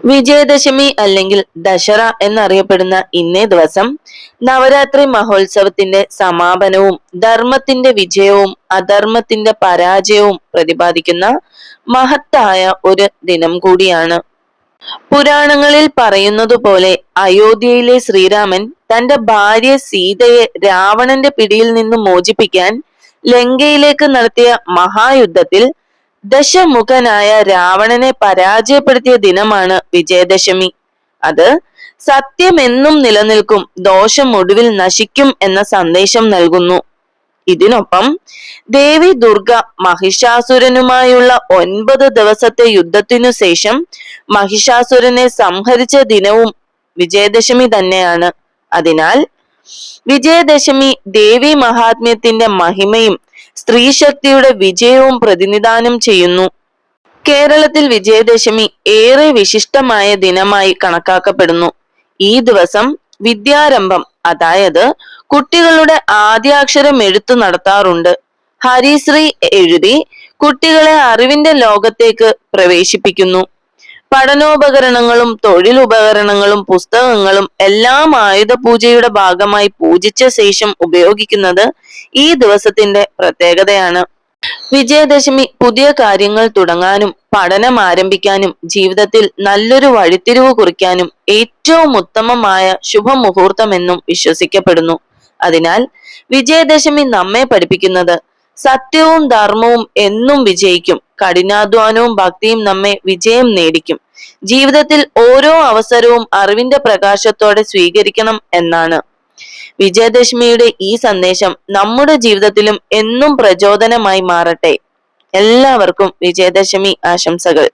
വിജയദശമി അല്ലെങ്കിൽ ദശറ എന്നറിയപ്പെടുന്ന ഇന്നേ ദിവസം നവരാത്രി മഹോത്സവത്തിന്റെ സമാപനവും ധർമ്മത്തിന്റെ വിജയവും അധർമ്മത്തിന്റെ പരാജയവും പ്രതിപാദിക്കുന്ന മഹത്തായ ഒരു ദിനം കൂടിയാണ്. പുരാണങ്ങളിൽ പറയുന്നതുപോലെ അയോധ്യയിലെ ശ്രീരാമൻ തന്റെ ഭാര്യ സീതയെ രാവണന്റെ പിടിയിൽ നിന്ന് മോചിപ്പിക്കാൻ ലങ്കയിലേക്ക് നടത്തിയ മഹായുദ്ധത്തിൽ ദശമുഖനായ രാവണനെ പരാജയപ്പെടുത്തിയ ദിനമാണ് വിജയദശമി. അത് സത്യമെന്നും നിലനിൽക്കും, ദോഷം ഒടുവിൽ നശിക്കും എന്ന സന്ദേശം നൽകുന്നു. ഇതിനൊപ്പം ദേവി ദുർഗ മഹിഷാസുരനുമായുള്ള 9 ദിവസത്തെ യുദ്ധത്തിനു ശേഷം മഹിഷാസുരനെ സംഹരിച്ച ദിനവും വിജയദശമി തന്നെയാണ്. അതിനാൽ വിജയദശമി ദേവി മഹാത്മ്യത്തിന്റെ മഹിമയും സ്ത്രീശക്തിയുടെ വിജയവും പ്രതിനിധാനം ചെയ്യുന്നു. കേരളത്തിൽ വിജയദശമി ഏറെ വിശിഷ്ടമായ ദിനമായി കണക്കാക്കപ്പെടുന്നു. ഈ ദിവസം വിദ്യാരംഭം, അതായത് കുട്ടികളുടെ ആദ്യാക്ഷരം എഴുത്തു നടത്താറുണ്ട്. ഹരിശ്രീ എഴുതി കുട്ടികളെ അറിവിന്റെ ലോകത്തേക്ക് പ്രവേശിപ്പിക്കുന്നു. പഠനോപകരണങ്ങളും തൊഴിലുപകരണങ്ങളും പുസ്തകങ്ങളും എല്ലാം ആയുധപൂജയുടെ ഭാഗമായി പൂജിച്ച ശേഷം ഉപയോഗിക്കുന്നത് ഈ ദിവസത്തിന്റെ പ്രത്യേകതയാണ്. വിജയദശമി പുതിയ കാര്യങ്ങൾ തുടങ്ങാനും പഠനം ആരംഭിക്കാനും ജീവിതത്തിൽ നല്ലൊരു വഴിത്തിരിവ് കുറിക്കാനും ഏറ്റവും ഉത്തമമായ ശുഭമുഹൂർത്തമെന്നും വിശ്വസിക്കപ്പെടുന്നു. അതിനാൽ വിജയദശമി നമ്മെ പഠിപ്പിക്കുന്നത് സത്യവും ധർമ്മവും എന്നും വിജയിക്കും, കഠിനാധ്വാനവും ഭക്തിയും നമ്മെ വിജയം നേടിക്കും, ജീവിതത്തിൽ ഓരോ അവസരവും അറിവിന്റെ പ്രകാശത്തോടെ സ്വീകരിക്കണം എന്നാണ്. വിജയദശമിയുടെ ഈ സന്ദേശം നമ്മുടെ ജീവിതത്തിലും എന്നും പ്രചോദനമായി മാറട്ടെ. എല്ലാവർക്കും വിജയദശമി ആശംസകൾ.